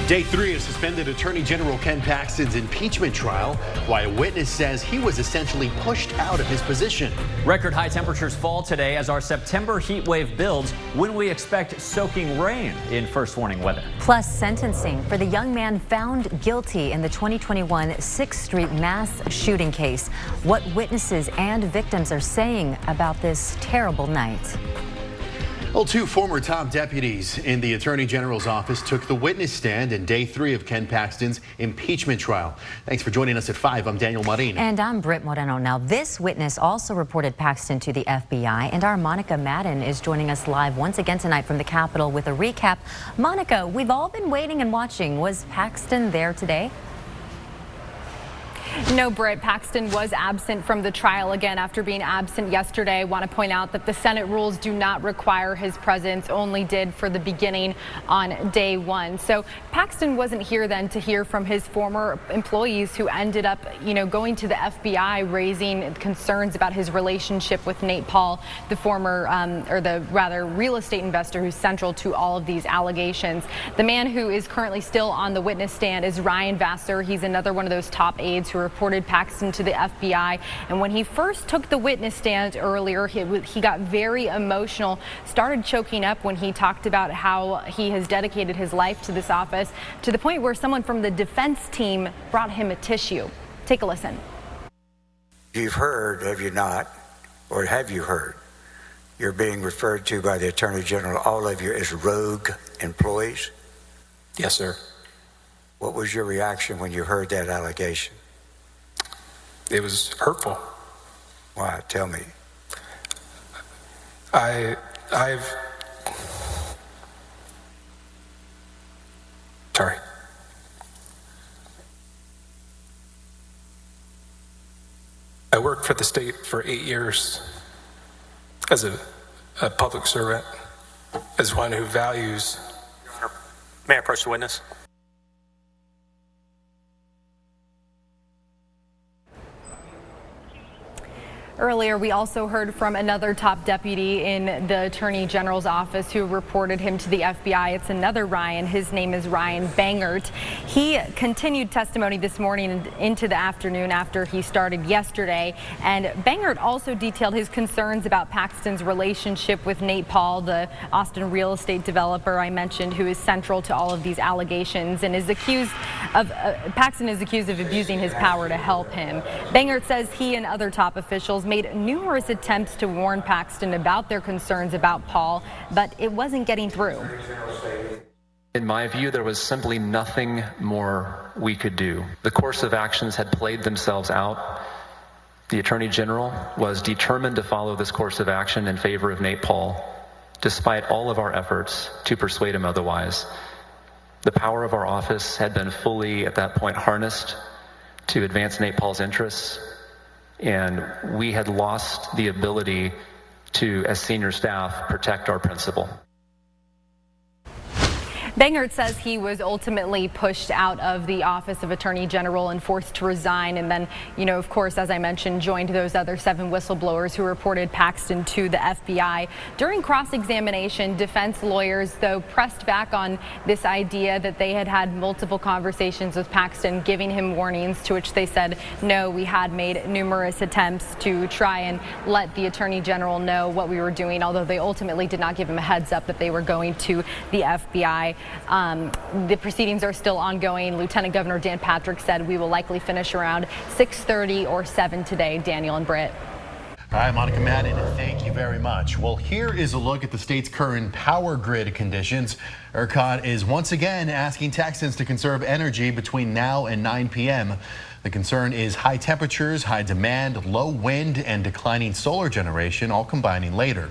Day 3 of suspended Attorney General Ken Paxton's impeachment trial, why a witness says he was essentially pushed out of his position. Record high temperatures fall today as our September heat wave builds, when we expect soaking rain in first warning weather. Plus sentencing for the young man found guilty in the 2021 6th Street mass shooting case. What witnesses and victims are saying about this terrible night. Well, 2 former top deputies in the Attorney General's office took the witness stand in Day 3 of Ken Paxton's impeachment trial. Thanks for joining us at 5. I'm Daniel Marin. And I'm Britt Moreno. Now, this witness also reported Paxton to the FBI, and our Monica Madden is joining us live once again tonight from the Capitol with a recap. Monica, we've all been waiting and watching. Was Paxton there today? No, Britt, Paxton was absent from the trial again after being absent yesterday. I want to point out that the Senate rules do not require his presence, only did for the beginning on Day 1. So Paxton wasn't here then to hear from his former employees who ended up, going to the FBI raising concerns about his relationship with Nate Paul, the former real estate investor who's central to all of these allegations. The man who is currently still on the witness stand is Ryan Vassar. He's another one of those top aides who reported Paxton to the FBI. And when he first took the witness stand earlier, he got very emotional, started choking up when he talked about how he has dedicated his life to this office, to the point where someone from the defense team brought him a tissue. Take a listen. You've heard, have you not, or have you heard, you're being referred to by the Attorney General, all of you, as rogue employees? Yes, sir. What was your reaction when you heard that allegation? It was hurtful. Why? Tell me. Sorry. I worked for the state for 8 years as a public servant, as one who values. Your Honor, may I approach the witness? Earlier, we also heard from another top deputy in the Attorney General's office who reported him to the FBI. It's another Ryan. His name is Ryan Bangert. He continued testimony this morning into the afternoon after he started yesterday. And Bangert also detailed his concerns about Paxton's relationship with Nate Paul, the Austin real estate developer I mentioned, who is central to all of these allegations and is accused of Paxton is accused of abusing his power to help him. Bangert says he and other top officials made numerous attempts to warn Paxton about their concerns about Paul, but it wasn't getting through. In my view, there was simply nothing more we could do. The course of actions had played themselves out. The Attorney General was determined to follow this course of action in favor of Nate Paul, despite all of our efforts to persuade him otherwise. The power of our office had been fully, at that point, harnessed to advance Nate Paul's interests, and we had lost the ability to, as senior staff, protect our principal. Bangert says he was ultimately pushed out of the office of Attorney General and forced to resign, and then, of course, as I mentioned, joined those other 7 whistleblowers who reported Paxton to the FBI. During cross-examination, defense lawyers, though, pressed back on this idea that they had had multiple conversations with Paxton, giving him warnings, to which they said, no, we had made numerous attempts to try and let the Attorney General know what we were doing, although they ultimately did not give him a heads up that they were going to the FBI. The proceedings are still ongoing. Lieutenant Governor Dan Patrick said we will likely finish around 6:30 or 7 today. Daniel and Britt. All right, Monica Madden, thank you very much. Well, here is a look at the state's current power grid conditions. ERCOT is once again asking Texans to conserve energy between now and 9 p.m. The concern is high temperatures, high demand, low wind, and declining solar generation, all combining later.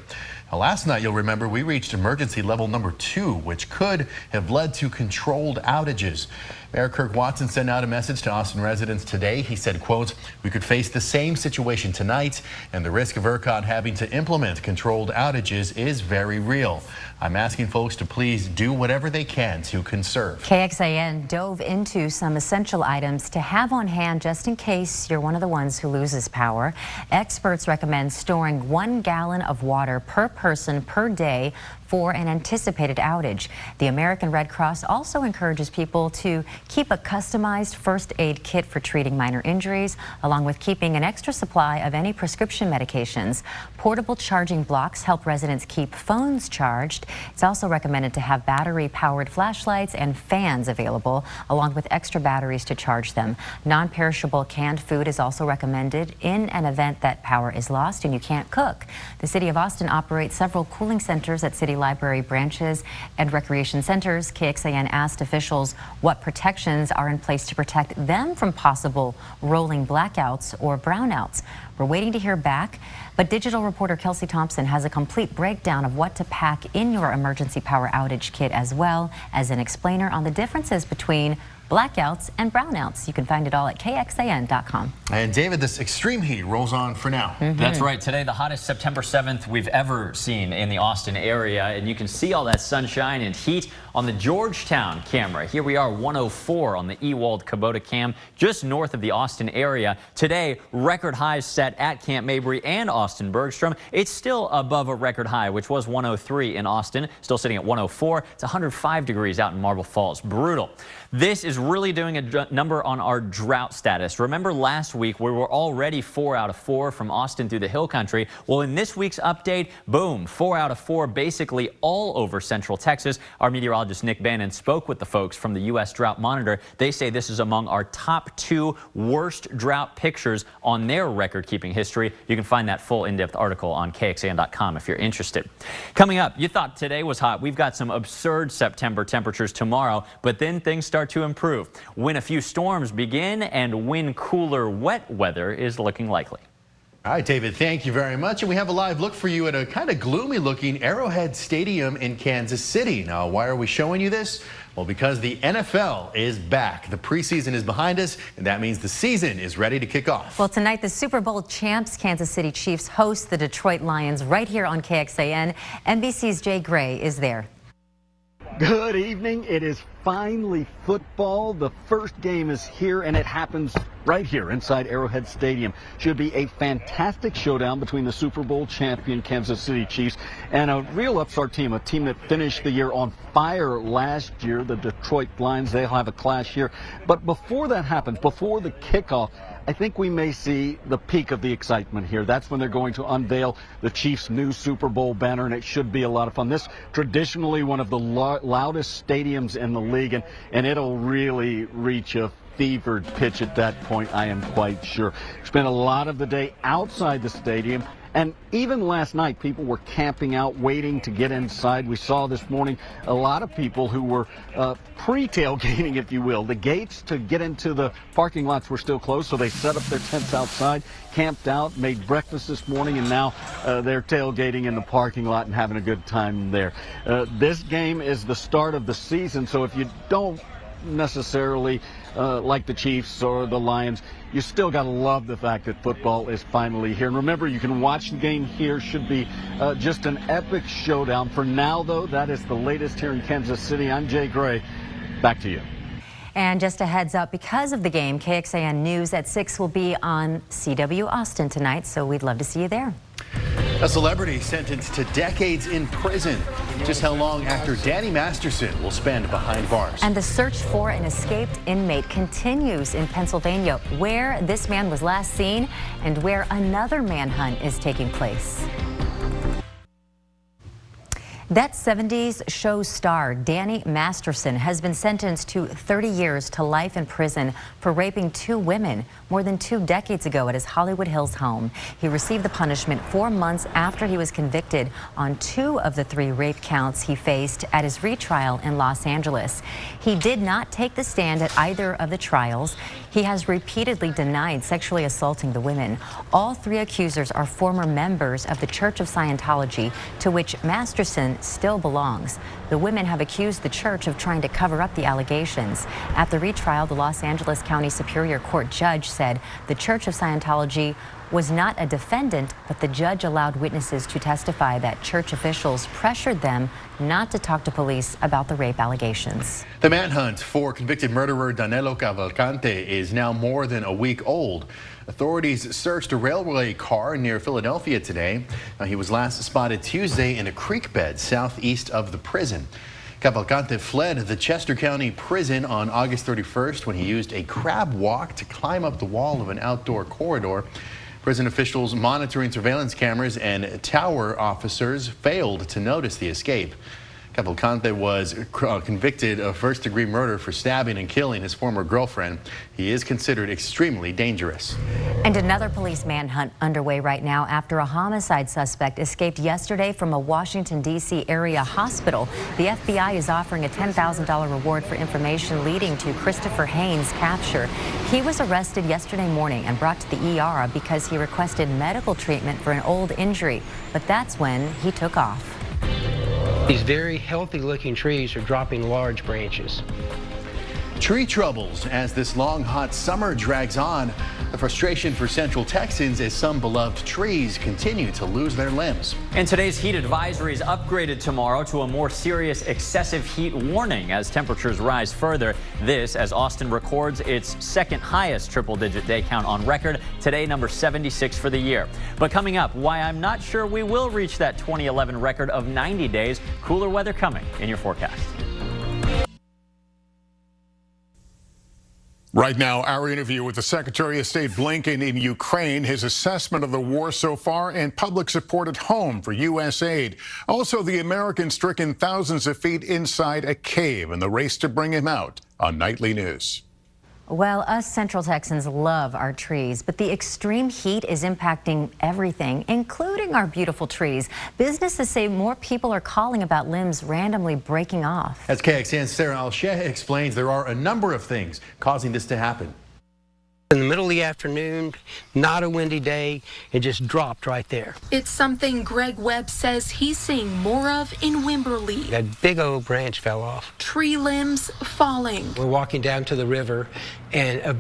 Now, last night, you'll remember, we reached emergency level number 2, which could have led to controlled outages. Mayor Kirk Watson sent out a message to Austin residents today. He said, quote, we could face the same situation tonight, and the risk of ERCOT having to implement controlled outages is very real. I'm asking folks to please do whatever they can to conserve. KXAN dove into some essential items to have on hand just in case you're one of the ones who loses power. Experts recommend storing 1 gallon of water per person per day for an anticipated outage. The American Red Cross also encourages people to keep a customized first aid kit for treating minor injuries, along with keeping an extra supply of any prescription medications. Portable charging blocks help residents keep phones charged. It's also recommended to have battery-powered flashlights and fans available, along with extra batteries to charge them. Non-perishable canned food is also recommended in an event that power is lost and you can't cook. The City of Austin operates several cooling centers at city library branches and recreation centers. KXAN asked officials what protections are in place to protect them from possible rolling blackouts or brownouts. We're waiting to hear back, but digital reporter Kelsey Thompson has a complete breakdown of what to pack in your emergency power outage kit, as well as an explainer on the differences between blackouts and brownouts. You can find it all at KXAN.com. And David, this extreme heat rolls on for now. That's right. Today, the hottest September 7th we've ever seen in the Austin area. And you can see all that sunshine and heat on the Georgetown camera. Here we are, 104 on the Ewald Kubota cam, just north of the Austin area. Today, record highs set at Camp Mabry and Austin Bergstrom. It's still above a record high, which was 103 in Austin, still sitting at 104. It's 105 degrees out in Marble Falls. Brutal. This is really doing a number on our drought status. Remember last week we were already 4 out of 4 from Austin through the hill country. Well, in this week's update, boom, 4 out of 4 basically all over central Texas. Our meteorologist Nick Bannon spoke with the folks from the U.S. Drought Monitor. They say this is among our top 2 worst drought pictures on their record-keeping history. You can find that full in-depth article on KXAN.com if you're interested. Coming up, you thought today was hot. We've got some absurd September temperatures tomorrow, but then things start to improve when a few storms begin and when cooler, wet weather is looking likely. All right, David, thank you very much. And we have a live look for you at a kind of gloomy looking Arrowhead Stadium in Kansas City. Now, why are we showing you this? Well, because the NFL is back. The preseason is behind us, and that means the season is ready to kick off. Well, tonight, the Super Bowl champs Kansas City Chiefs host the Detroit Lions right here on KXAN. NBC's Jay Gray is there. Good evening. It is finally football. The first game is here, and it happens right here inside Arrowhead Stadium. Should be a fantastic showdown between the Super Bowl champion Kansas City Chiefs and a real upstart team, a team that finished the year on fire last year, the Detroit Lions. They'll have a clash here. But before that happens, before the kickoff, I think we may see the peak of the excitement here. That's when they're going to unveil the Chiefs' new Super Bowl banner, and it should be a lot of fun. This traditionally one of the loudest stadiums in the league, and it'll really reach a fevered pitch at that point, I am quite sure. Spent a lot of the day outside the stadium, and even last night people were camping out waiting to get inside. We saw this morning a lot of people who were pre-tailgating, if you will. The gates to get into the parking lots were still closed, so they set up their tents outside, camped out, made breakfast this morning, and now they're tailgating in the parking lot and having a good time there. This game is the start of the season, so if you don't necessarily like the Chiefs or the Lions, you still got to love the fact that football is finally here. And remember, you can watch the game here. Should be just an epic showdown. For now, though, that is the latest here in Kansas City. I'm Jay Gray. Back to you. And just a heads up, because of the game, KXAN News at 6 will be on CW Austin tonight, so we'd love to see you there. A celebrity sentenced to decades in prison. Just how long actor Danny Masterson will spend behind bars. And the search for an escaped inmate continues in Pennsylvania, where this man was last seen and where another manhunt is taking place. That 70s show star Danny Masterson has been sentenced to 30 years to life in prison for raping 2 women more than 2 decades ago at his Hollywood Hills home. He received the punishment 4 months after he was convicted on 2 of the 3 rape counts he faced at his retrial in Los Angeles. He did not take the stand at either of the trials. He has repeatedly denied sexually assaulting the women. All 3 accusers are former members of the Church of Scientology, to which Masterson still belongs. The women have accused the church of trying to cover up the allegations. At the retrial, the Los Angeles County Superior Court judge said the Church of Scientology was not a defendant, but the judge allowed witnesses to testify that church officials pressured them not to talk to police about the rape allegations. The manhunt for convicted murderer Danilo Cavalcante is now more than a week old. Authorities searched a railway car near Philadelphia today. He was last spotted Tuesday in a creek bed southeast of the prison. Cavalcante fled the Chester County prison on August 31st when he used a crab walk to climb up the wall of an outdoor corridor. Prison officials monitoring surveillance cameras and tower officers failed to notice the escape. Cavalcante was convicted of first-degree murder for stabbing and killing his former girlfriend. He is considered extremely dangerous. And another police manhunt underway right now after a homicide suspect escaped yesterday from a Washington, D.C. area hospital. The FBI is offering a $10,000 reward for information leading to Christopher Haynes' capture. He was arrested yesterday morning and brought to the ER because he requested medical treatment for an old injury. But that's when he took off. These very healthy looking trees are dropping large branches. Tree troubles as this long, hot summer drags on. The frustration for Central Texans as some beloved trees continue to lose their limbs. And today's heat advisory is upgraded tomorrow to a more serious excessive heat warning as temperatures rise further. This as Austin records its second highest triple-digit day count on record. Today, number 76 for the year. But coming up, why I'm not sure we will reach that 2011 record of 90 days. Cooler weather coming in your forecast. Right now, our interview with the Secretary of State Blinken in Ukraine, his assessment of the war so far, and public support at home for U.S. aid. Also, the American stricken thousands of feet inside a cave and the race to bring him out on Nightly News. Well, us Central Texans love our trees, but the extreme heat is impacting everything, including our beautiful trees. Businesses say more people are calling about limbs randomly breaking off. As KXAN's Sarah Al-Sheikh explains, there are a number of things causing this to happen. In the middle of the afternoon, not a windy day, it just dropped right there. It's something Greg Webb says he's seeing more of in Wimberley. That big old branch fell off. Tree limbs falling. We're walking down to the river and a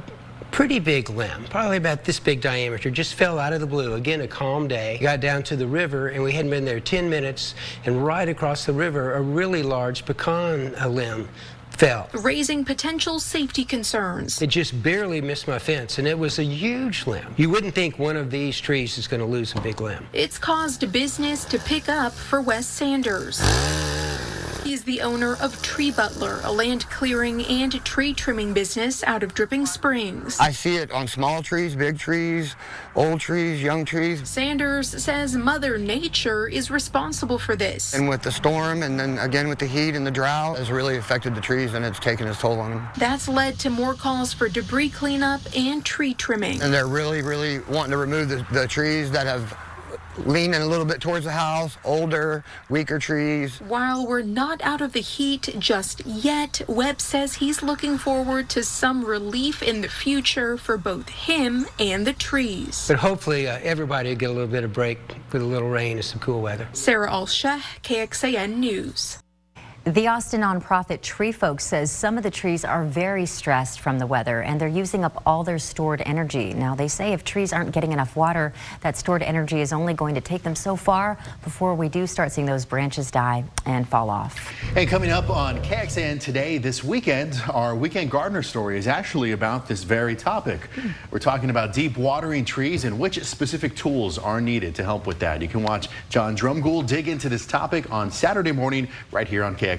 pretty big limb, probably about this big diameter, just fell out of the blue. Again, a calm day. Got down to the river and we hadn't been there 10 minutes and right across the river, a really large pecan limb fell. Raising potential safety concerns. It just barely missed my fence, and it was a huge limb. You wouldn't think one of these trees is going to lose a big limb. It's caused business to pick up for Wes Sanders. He's the owner of Tree Butler, a land clearing and tree trimming business out of Dripping Springs. I see it on small trees, big trees, old trees, young trees. Sanders says Mother Nature is responsible for this. And with the storm and then again with the heat and the drought, it's really affected the trees and it's taken its toll on them. That's led to more calls for debris cleanup and tree trimming. And they're really wanting to remove the trees that have leaning a little bit towards the house, older, weaker trees. While we're not out of the heat just yet, Webb says he's looking forward to some relief in the future for both him and the trees. But hopefully everybody will get a little bit of break with a little rain and some cool weather. Sarah Al-Sheikh, KXAN News. The Austin nonprofit Tree Folks says some of the trees are very stressed from the weather and they're using up all their stored energy. Now, they say if trees aren't getting enough water, that stored energy is only going to take them so far before we do start seeing those branches die and fall off. And coming up on KXAN today, this weekend, our Weekend Gardener story is actually about this very topic. We're talking about deep watering trees and which specific tools are needed to help with that. You can watch John Drumgoole dig into this topic on Saturday morning right here on KXAN.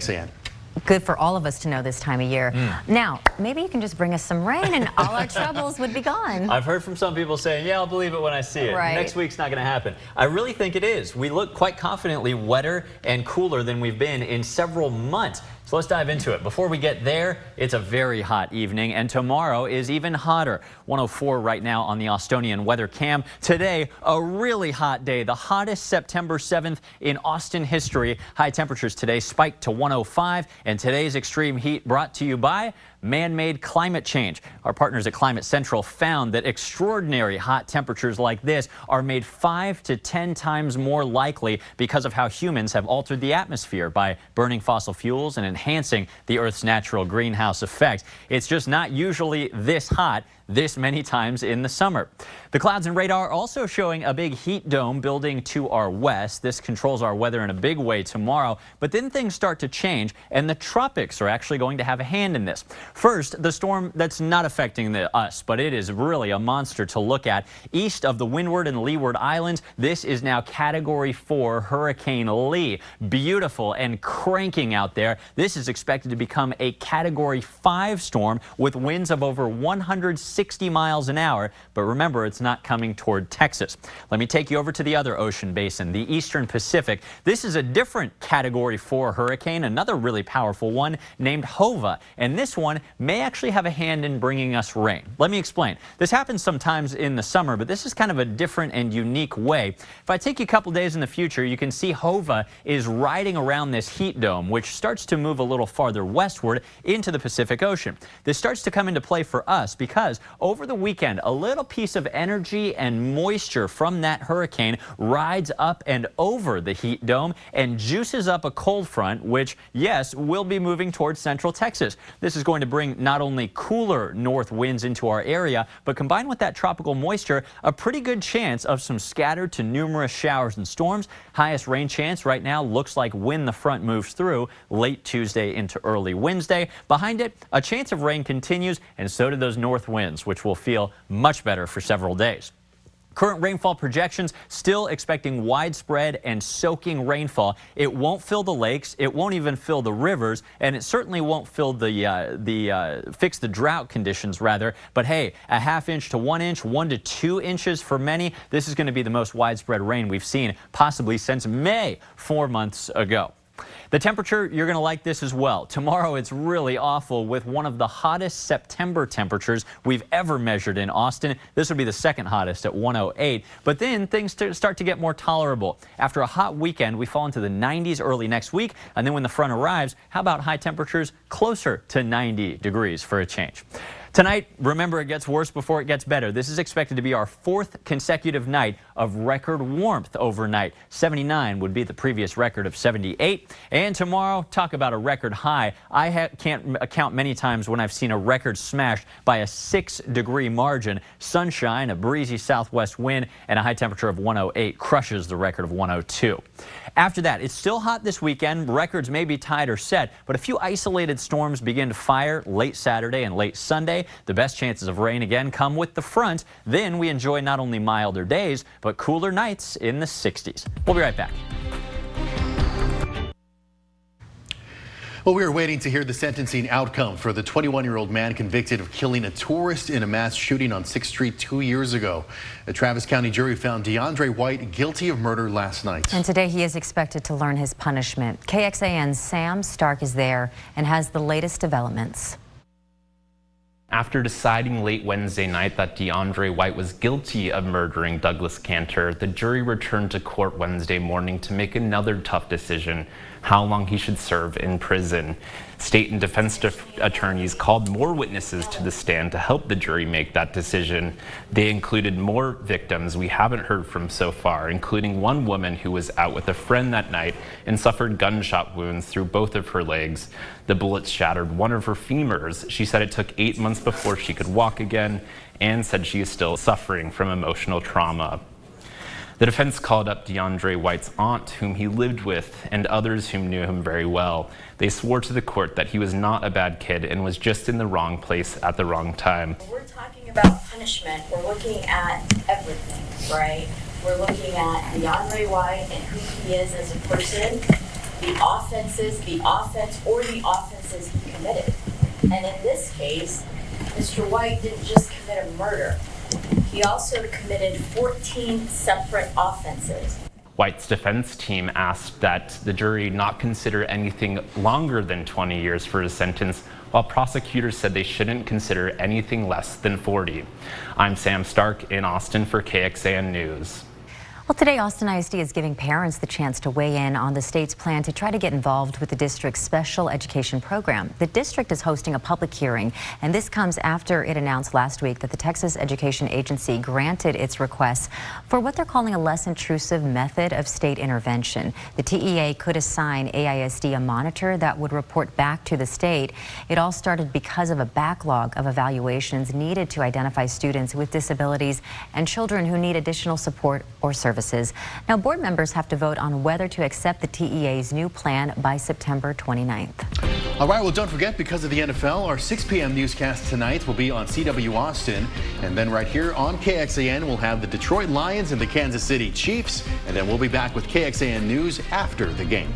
Good for all of us to know this time of year. Now, maybe you can just bring us some rain and all our troubles would be gone. I've heard from some people saying, yeah, I'll believe it when I see it. Right. Next week's not going to happen. I really think it is. We look quite confidently wetter and cooler than we've been in several months. So let's dive into it. Before we get there, it's a very hot evening, and tomorrow is even hotter. 104 right now on the Austonian weather cam. Today, a really hot day, the hottest September 7th in Austin history. High temperatures today spiked to 105, and today's extreme heat brought to you by man-made climate change. Our partners at Climate Central found that extraordinary hot temperatures like this are made 5 to 10 times more likely because of how humans have altered the atmosphere by burning fossil fuels and enhancing the Earth's natural greenhouse effect. It's just not usually this hot this many times in the summer. The clouds and radar also showing a big heat dome building to our west. This controls our weather in a big way tomorrow, but then things start to change and the tropics are actually going to have a hand in this. First, the storm that's not affecting us, but it is really a monster to look at. East of the Windward and Leeward Islands, this is now Category 4 Hurricane Lee. Beautiful and cranking out there. This is expected to become a Category 5 storm with winds of over 160 miles an hour. But remember, it's not coming toward Texas. Let me take you over to the other ocean basin, the Eastern Pacific. This is a different Category 4 hurricane, another really powerful one named Hova. And this one may actually have a hand in bringing us rain. Let me explain. This happens sometimes in the summer, but this is kind of a different and unique way. If I take you a couple days in the future, you can see Hova is riding around this heat dome, which starts to move a little farther westward into the Pacific Ocean. This starts to come into play for us because over the weekend, a little piece of energy and moisture from that hurricane rides up and over the heat dome and juices up a cold front, which, yes, will be moving towards central Texas. This is going to bring not only cooler north winds into our area, but combined with that tropical moisture, a pretty good chance of some scattered to numerous showers and storms. Highest rain chance right now looks like when the front moves through late Tuesday into early Wednesday. Behind it, a chance of rain continues, and so do those north winds, which will feel much better for several days. Current rainfall projections still expecting widespread and soaking rainfall. It won't fill the lakes, it won't even fill the rivers, and it certainly won't fill fix the drought conditions rather. But hey, a ½ inch to 1 inch, 1 to 2 inches for many. This is going to be the most widespread rain we've seen possibly since May 4 months ago. The temperature, you're going to like this as well. Tomorrow it's really awful with one of the hottest September temperatures we've ever measured in Austin. This would be the second hottest at 108. But then things start to get more tolerable. After a hot weekend, we fall into the 90s early next week. And then when the front arrives, how about high temperatures closer to 90 degrees for a change? Tonight, remember, it gets worse before it gets better. This is expected to be our 4th consecutive night of record warmth overnight. 79 would be the previous record of 78. And tomorrow, talk about a record high. I can't count many times when I've seen a record smashed by a 6-degree margin. Sunshine, a breezy southwest wind, and a high temperature of 108 crushes the record of 102. After that, it's still hot this weekend. Records may be tied or set, but a few isolated storms begin to fire late Saturday and late Sunday. The best chances of rain again come with the front. Then we enjoy not only milder days, but cooler nights in the 60s. We'll be right back. Well, we are waiting to hear the sentencing outcome for the 21-year-old man convicted of killing a tourist in a mass shooting on 6th Street 2 years ago. A Travis County jury found DeAndre White guilty of murder last night. And today he is expected to learn his punishment. KXAN's Sam Stark is there and has the latest developments. After deciding late Wednesday night that DeAndre White was guilty of murdering Douglas Cantor, the jury returned to court Wednesday morning to make another tough decision: how long he should serve in prison. State and defense attorneys called more witnesses to the stand to help the jury make that decision. They included more victims we haven't heard from so far, including one woman who was out with a friend that night and suffered gunshot wounds through both of her legs. The bullets shattered one of her femurs. She said it took 8 months before she could walk again, and said she is still suffering from emotional trauma. The defense called up DeAndre White's aunt, whom he lived with, and others whom knew him very well. They swore to the court that he was not a bad kid and was just in the wrong place at the wrong time. When we're talking about punishment, we're looking at everything, right? We're looking at DeAndre White and who he is as a person, the offenses, the offense, or the offenses he committed. And in this case, Mr. White didn't just commit a murder. He also committed 14 separate offenses. White's defense team asked that the jury not consider anything longer than 20 years for his sentence, while prosecutors said they shouldn't consider anything less than 40. I'm Sam Stark in Austin for KXAN News. Well, today, Austin ISD is giving parents the chance to weigh in on the state's plan to try to get involved with the district's special education program. The district is hosting a public hearing, and this comes after it announced last week that the Texas Education Agency granted its request for what they're calling a less intrusive method of state intervention. The TEA could assign AISD a monitor that would report back to the state. It all started because of a backlog of evaluations needed to identify students with disabilities and children who need additional support or services. Now, board members have to vote on whether to accept the TEA's new plan by September 29th. All right, well, don't forget, because of the NFL, our 6 p.m. newscast tonight will be on CW Austin. And then right here on KXAN, we'll have the Detroit Lions and the Kansas City Chiefs. And then we'll be back with KXAN News after the game.